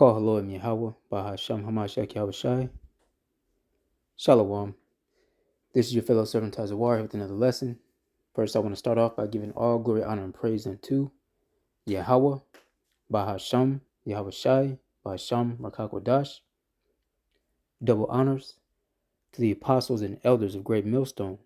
Call Elohim Yahweh, Bahasham Hamashak Yahushai. Shalom. This is your fellow servant Tazawar with another lesson. First, I want to start off by giving all glory, honor, and praise unto Yahweh, Bahasham Yahushai, Bahasham Rakakwadash. Double honors to the apostles and elders of Great Millstone,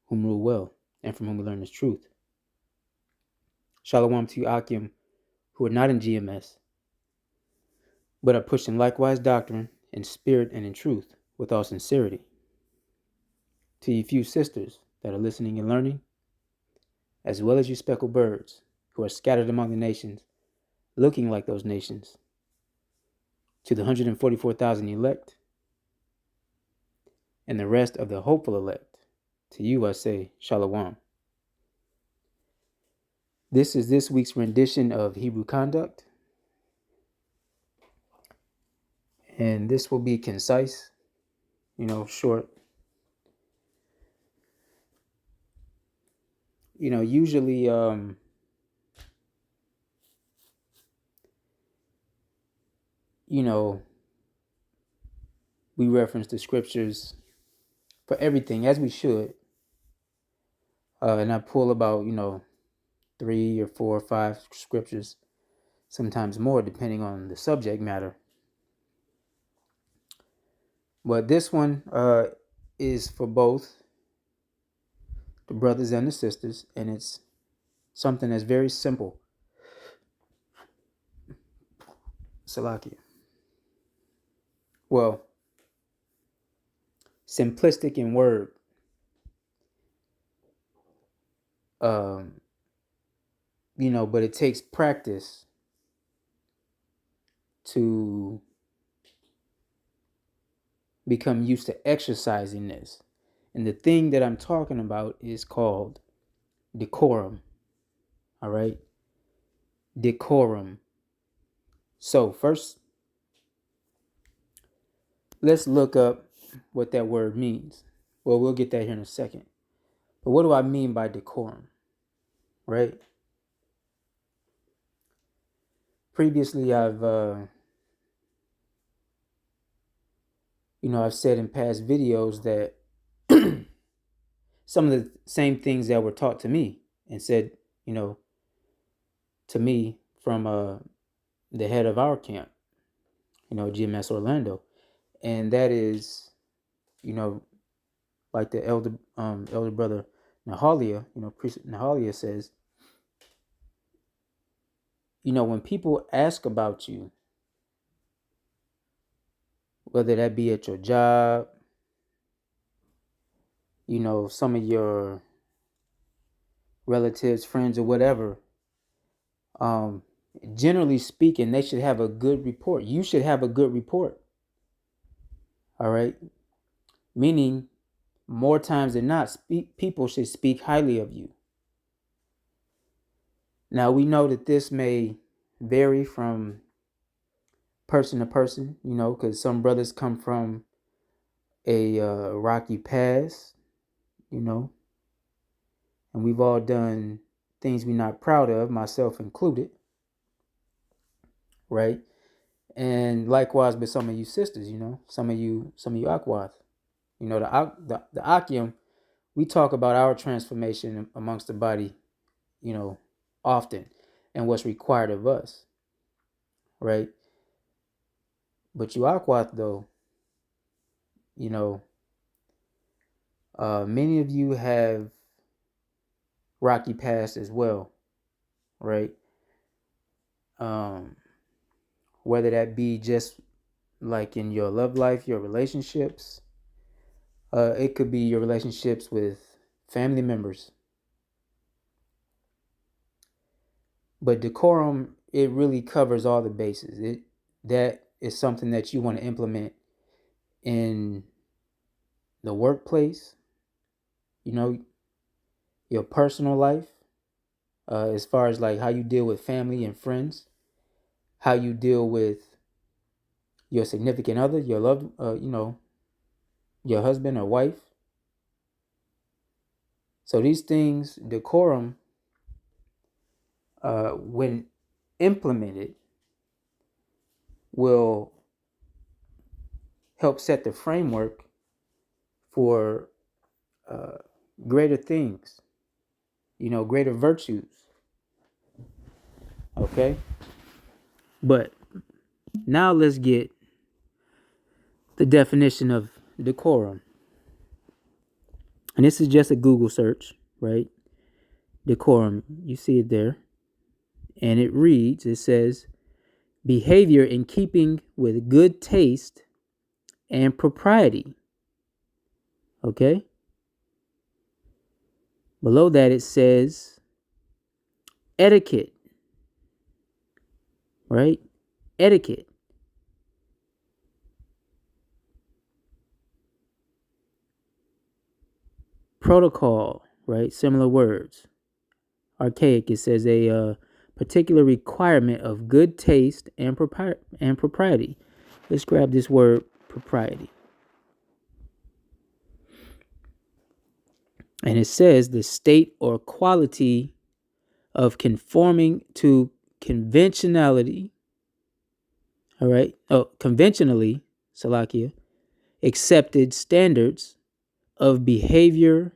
whom rule well, and from whom we learn this truth. Shalom to you, Akim, who are not in GMS, but are pushing likewise doctrine in spirit and in truth with all sincerity. To you few sisters that are listening and learning, as well as you speckled birds who are scattered among the nations, looking like those nations. To the 144,000 elect, and the rest of the hopeful elect, to you I say, Shalom. This is this week's rendition of Hebrew Conduct, and this will be concise, short. Usually, we reference the scriptures for everything, as we should. And I pull about, 3 or 4 or 5 scriptures, sometimes more, depending on the subject matter. But this one is for both the brothers and the sisters, and it's something that's very simple. Salakia. Well, simplistic in word. But it takes practice to become used to exercising this. And the thing that I'm talking about is called decorum. All right? Decorum. So first, let's look up what that word means. Well, we'll get that here in a second. But what do I mean by decorum? Right? Previously, I've said in past videos that some of the same things that were taught to me and said, to me from the head of our camp, GMS Orlando, and that is, like the elder brother Nahalia, Priest Nahalia says, when people ask about you, whether that be at your job, some of your relatives, friends, or whatever, generally speaking, they should have a good report. You should have a good report. All right. Meaning, more times than not, people should speak highly of you. Now, we know that this may vary from person to person, because some brothers come from a rocky past, and we've all done things we're not proud of, myself included, right? And likewise with some of you sisters, some of you Akwath, the Akim, we talk about our transformation amongst the body, often, and what's required of us, right? But you Akwath, though, many of you have rocky past as well, right? Whether that be just like in your love life, your relationships, it could be your relationships with family members. But decorum, it really covers all the bases. That is something that you want to implement in the workplace, your personal life, as far as like how you deal with family and friends, how you deal with your significant other, your loved, your husband or wife. So these things, decorum, when implemented, will help set the framework for greater things, greater virtues. Okay? But now let's get the definition of decorum. And this is just a Google search, right? Decorum. You see it there. And it says, behavior in keeping with good taste and propriety. Okay? Below that it says etiquette. Right? Etiquette. Protocol, right? Similar words. Archaic, it says a particular requirement of good taste and propriety. Let's grab this word propriety. And it says the state or quality of conforming to conventionality. All right. Oh, conventionally, Salakia, accepted standards of behavior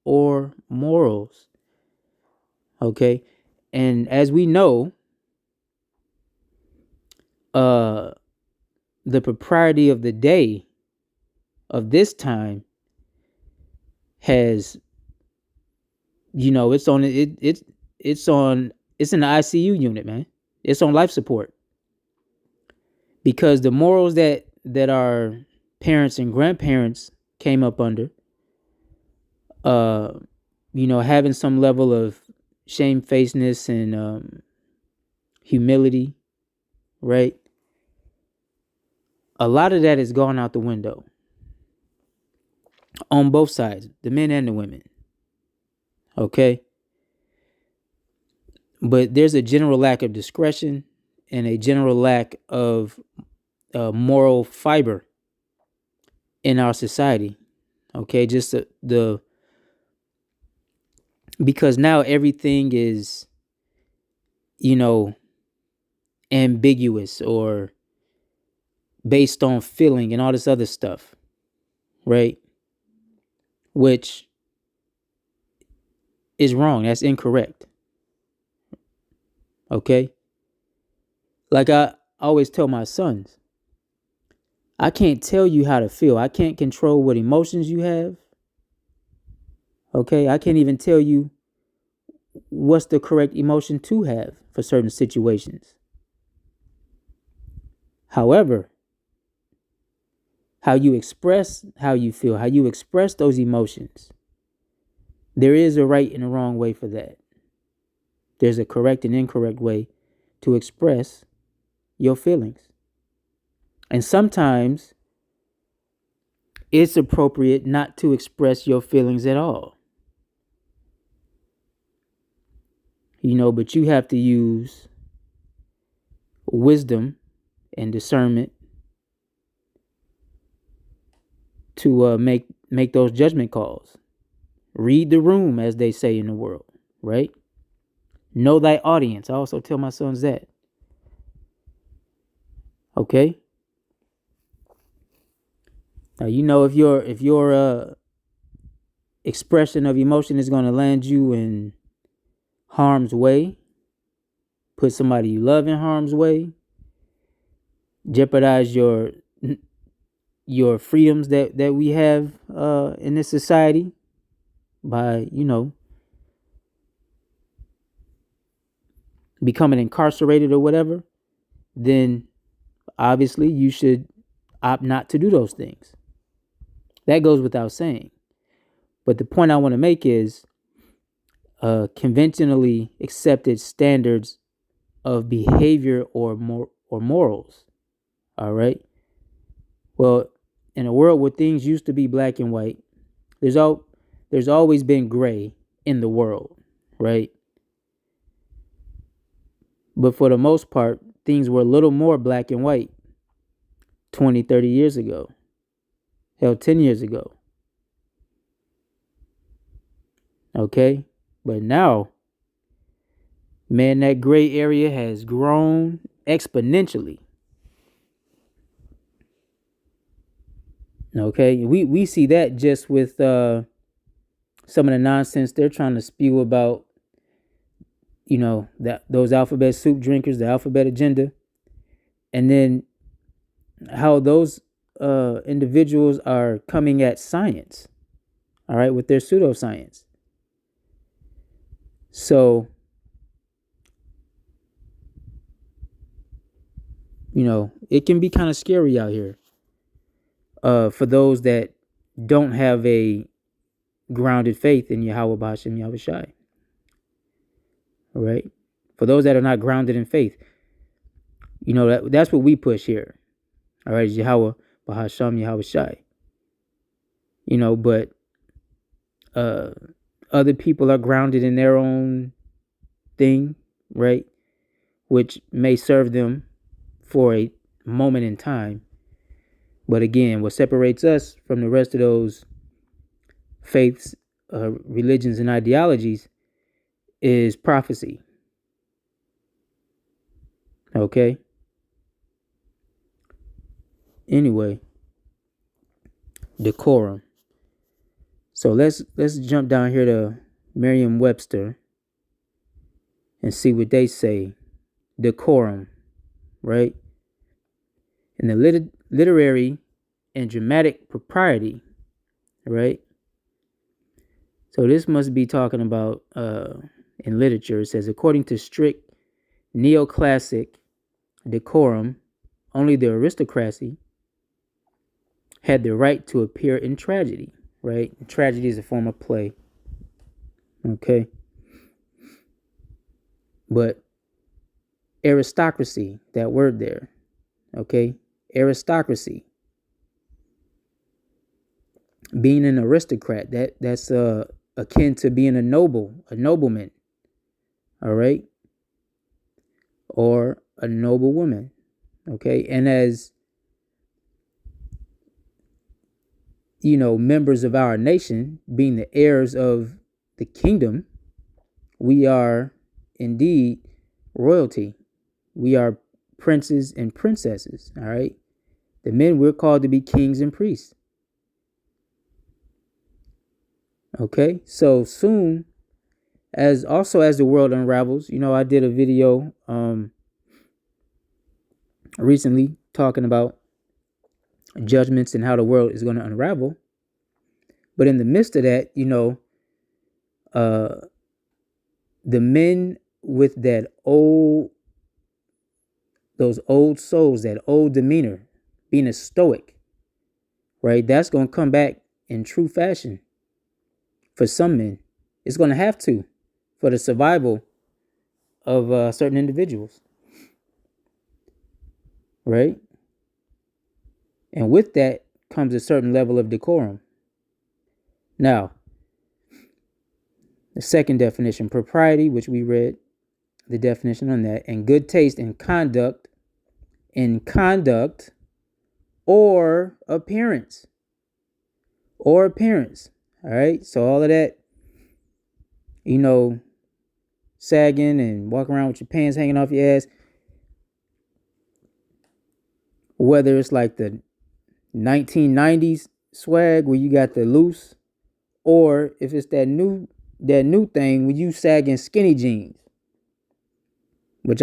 or morals. Okay. And as we know, the propriety of the day of this time has, it's on it's in the ICU unit, man. It's on life support. Because the morals that our parents and grandparents came up under, having some level of shamefacedness and humility, right? A lot of that has gone out the window on both sides, the men and the women. Okay? But there's a general lack of discretion and a general lack of moral fiber in our society. Okay? Just the because now everything is, ambiguous or based on feeling and all this other stuff, right? Which is wrong. That's incorrect. Okay? Like I always tell my sons, I can't tell you how to feel. I can't control what emotions you have. Okay? I can't even tell you what's the correct emotion to have for certain situations. However, how you express how you feel, how you express those emotions, there is a right and a wrong way for that. There's a correct and incorrect way to express your feelings. And sometimes it's appropriate not to express your feelings at all. But you have to use wisdom and discernment to make those judgment calls. Read the room, as they say in the world, right? Know thy audience. I also tell my sons that. Okay? Now, if your expression of emotion is going to land you in harm's way, put somebody you love in harm's way, jeopardize your freedoms that we have in this society by becoming incarcerated or whatever, then obviously you should opt not to do those things. That goes without saying. But the point I want to make is conventionally accepted standards of behavior or morals. All right. Well, in a world where things used to be black and white, there's always been gray in the world, right? But for the most part, things were a little more black and white 20, 30 years ago. Hell, 10 years ago. Okay? But now, man, that gray area has grown exponentially. Okay, we see that just with some of the nonsense they're trying to spew about, that those alphabet soup drinkers, the alphabet agenda, and then how those individuals are coming at science, all right, with their pseudoscience. So, it can be kind of scary out here for those that don't have a grounded faith in Yahweh Ba'ashem Yahweh Shai. All right. For those that are not grounded in faith, that's what we push here. All right. Yahweh Ba'ashem Yahweh Shai. But other people are grounded in their own thing, right? Which may serve them for a moment in time. But again, what separates us from the rest of those faiths, religions, and ideologies is prophecy. Okay? Anyway, decorum. So let's jump down here to Merriam-Webster and see what they say. Decorum, right? In the literary and dramatic propriety, right? So this must be talking about in literature. It says, according to strict neoclassic decorum, only the aristocracy had the right to appear in tragedy, right? Tragedy is a form of play. Okay. But aristocracy, that word there, okay? Aristocracy. Being an aristocrat, that's akin to being a nobleman, all right? Or a noble woman, okay? And as members of our nation, being the heirs of the kingdom, we are indeed royalty. We are princes and princesses, all right? The men, we're called to be kings and priests. Okay, so soon, as the world unravels, I did a video recently talking about judgments and how the world is going to unravel. But in the midst of that, the men with those old souls, that old demeanor, being a stoic, right? That's going to come back in true fashion for some men. It's going to have to, for the survival of certain individuals, right? And with that comes a certain level of decorum. Now, the second definition, propriety, which we read the definition on that, and good taste in conduct or appearance. All right. So all of that, sagging and walking around with your pants hanging off your ass, whether it's like the 1990s swag where you got the loose, or if it's that new thing where you sagging skinny jeans, which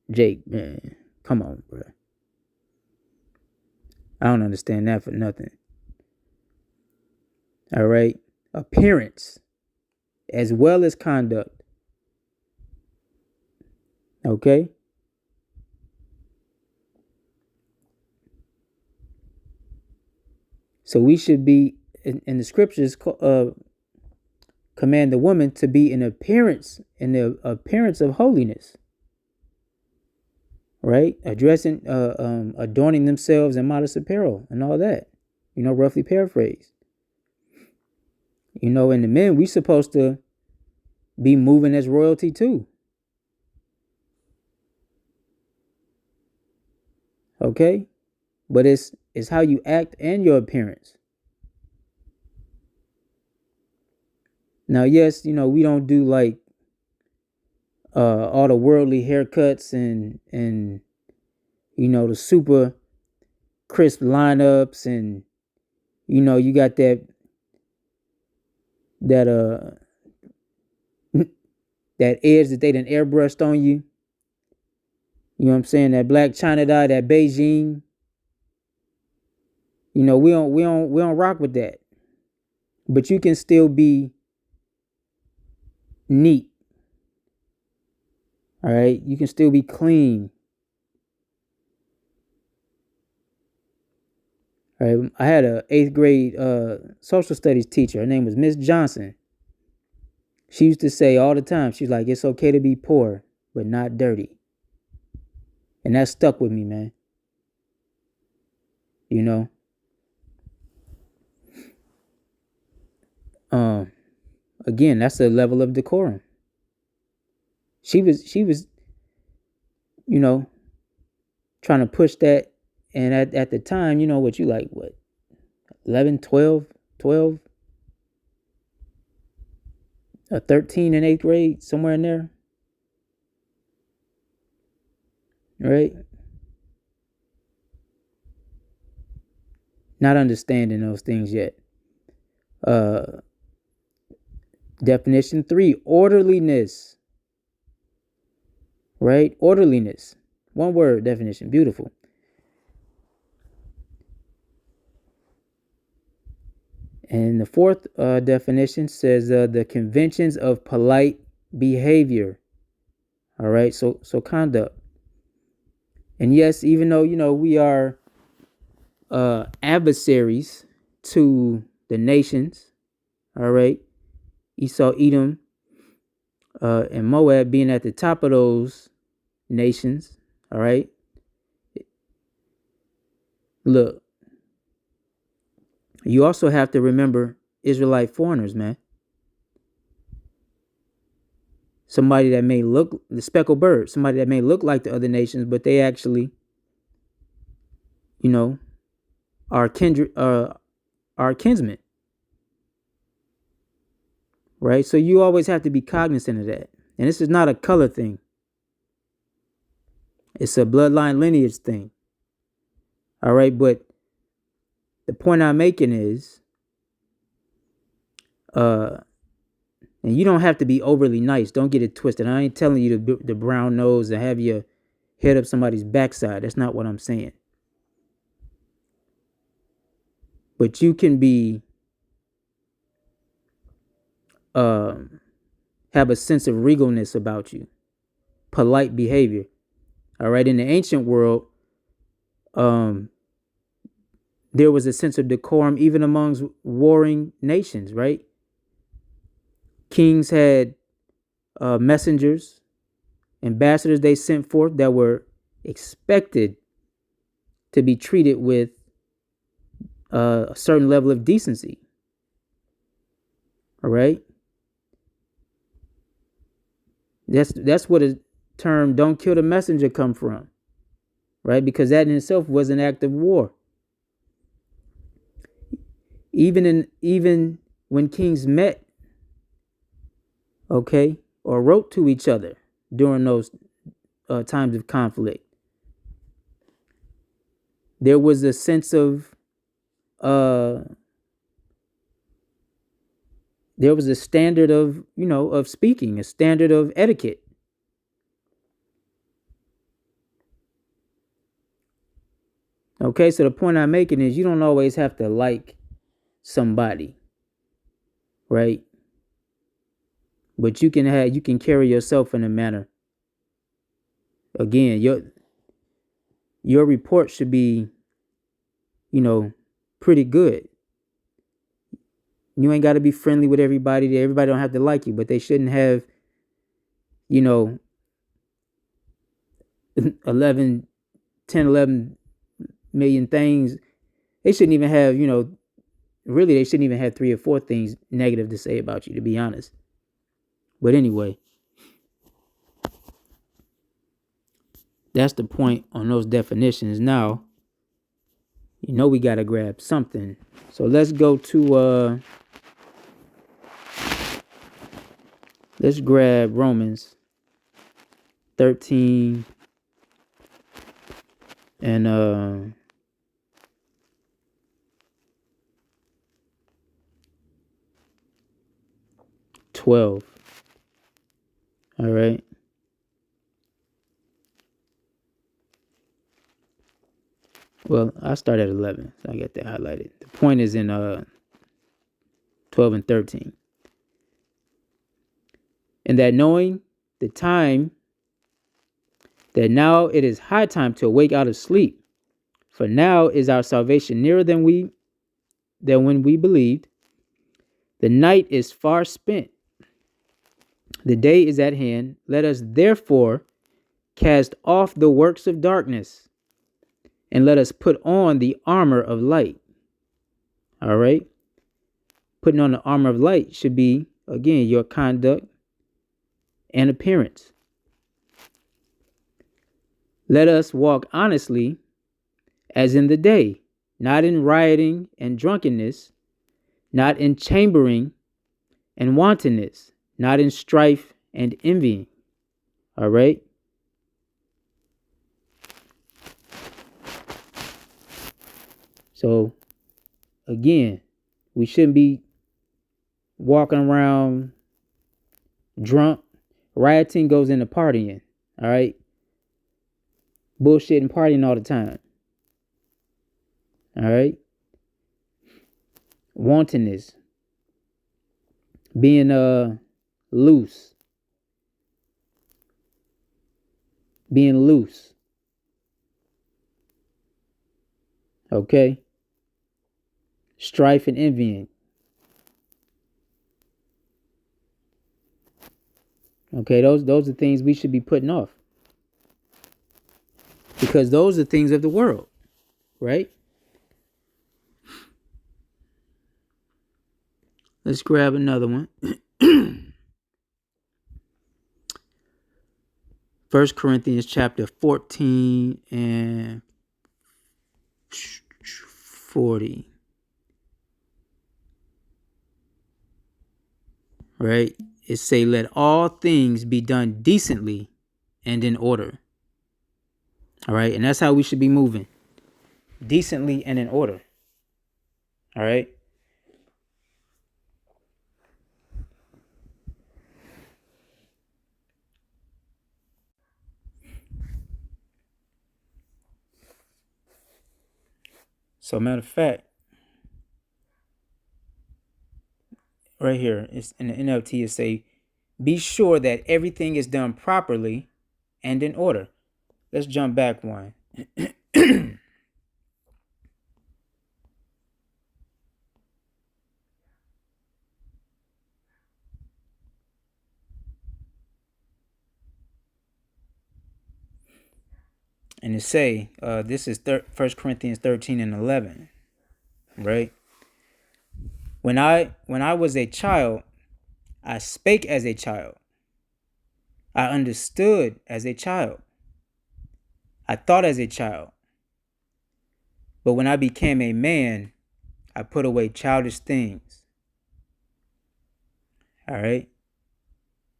Jake, man, come on, bro. I don't understand that for nothing. All right. Appearance as well as conduct. Okay. So we should be, in the scriptures, command the woman to be in the appearance of holiness. Right? Adorning themselves in modest apparel and all that. Roughly paraphrased. And the men, we supposed to be moving as royalty too. Okay? But it's how you act and your appearance. Now, yes, we don't do like all the worldly haircuts and the super crisp lineups, and you got that that edge that they done airbrushed on you. You know what I'm saying? That black China dye, that Beijing. We don't rock with that. But you can still be neat. All right, you can still be clean. All right, I had a 8th grade social studies teacher. Her name was Miss Johnson. She used to say all the time, she's like, it's okay to be poor, but not dirty. And that stuck with me, man. You know. Again, that's a level of decorum. She was, trying to push that. And at the time, what you like, what, 11, 12, 12, 13 in 8th grade, somewhere in there. Right? Not understanding those things yet. Definition 3, orderliness. Right? Orderliness. One word definition. Beautiful. And the 4th definition says the conventions of polite behavior. All right, so conduct. And yes, even though we are adversaries to the nations, all right, Esau, Edom, and Moab being at the top of those nations, all right. Look, you also have to remember Israelite foreigners, man. Somebody that may look, the speckled bird, somebody that may look like the other nations, but they actually, are kindred, are kinsmen. Right? So you always have to be cognizant of that. And this is not a color thing. It's a bloodline lineage thing. All right, but the point I'm making is, and you don't have to be overly nice. Don't get it twisted. I ain't telling you the brown nose and have your head up somebody's backside. That's not what I'm saying. But you can be, have a sense of regalness about you, polite behavior. All right, in the ancient world, there was a sense of decorum even amongst warring nations, right? Kings had messengers, ambassadors they sent forth that were expected to be treated with a certain level of decency. All right? That's what a term "don't kill the messenger" come from, right? Because that in itself was an act of war. Even when kings met, okay, or wrote to each other during those times of conflict, there was a sense of there was a standard of of speaking, a standard of etiquette. Okay, so the point I'm making is you don't always have to like somebody, right? But you can carry yourself in a manner. Again, your report should be, pretty good. You ain't got to be friendly with everybody. Everybody don't have to like you, but they shouldn't have, 11, 10, 11 million things. They shouldn't even have, really, they shouldn't even have 3 or 4 things negative to say about you, to be honest. But anyway, that's the point on those definitions. Now, we got to grab something. So let's go to, let's grab Romans 13 and 12. All right. Well, I start at 11, so I got that highlighted. The point is in 12 and 13. And that knowing the time, that now it is high time to awake out of sleep. For now is our salvation nearer than when we believed. The night is far spent. The day is at hand. Let us therefore cast off the works of darkness, and let us put on the armor of light. All right. Putting on the armor of light should be, again, your conduct and appearance. Let us walk honestly as in the day, not in rioting and drunkenness, not in chambering and wantonness, not in strife and envying. All right. So, again, we shouldn't be walking around drunk. Rioting goes into partying. All right. Bullshit and partying all the time. All right. Wantonness. Being loose. Being loose. Okay. Strife and envying. Okay, those are things we should be putting off. Because those are things of the world, right? Let's grab another one. 1 Corinthians chapter 14 and 40. Right? It say, let all things be done decently and in order. All right? And that's how we should be moving. Decently and in order. All right? So, matter of fact, right here, it's in the NLT, it say, be sure that everything is done properly and in order. Let's jump back one. And it say, this is 1 Corinthians 13 and 11, right? When I was a child, I spake as a child. I understood as a child. I thought as a child. But when I became a man, I put away childish things. All right?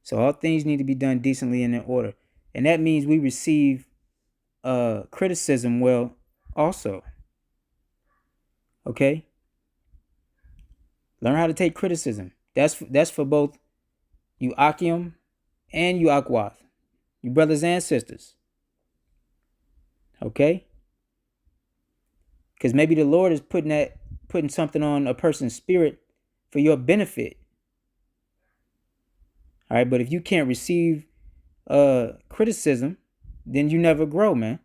So all things need to be done decently and in order. And that means we receive criticism well also. Okay? Learn how to take criticism. That's for both you Akim and you Akwath, you brothers and sisters. Okay? Because maybe the Lord is putting something on a person's spirit for your benefit. All right, but if you can't receive criticism, then you never grow, man.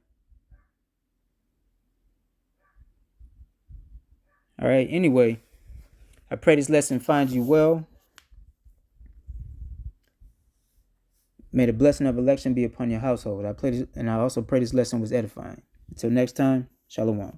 All right, anyway, I pray this lesson finds you well. May the blessing of election be upon your household. I also pray this lesson was edifying. Until next time, Shalom.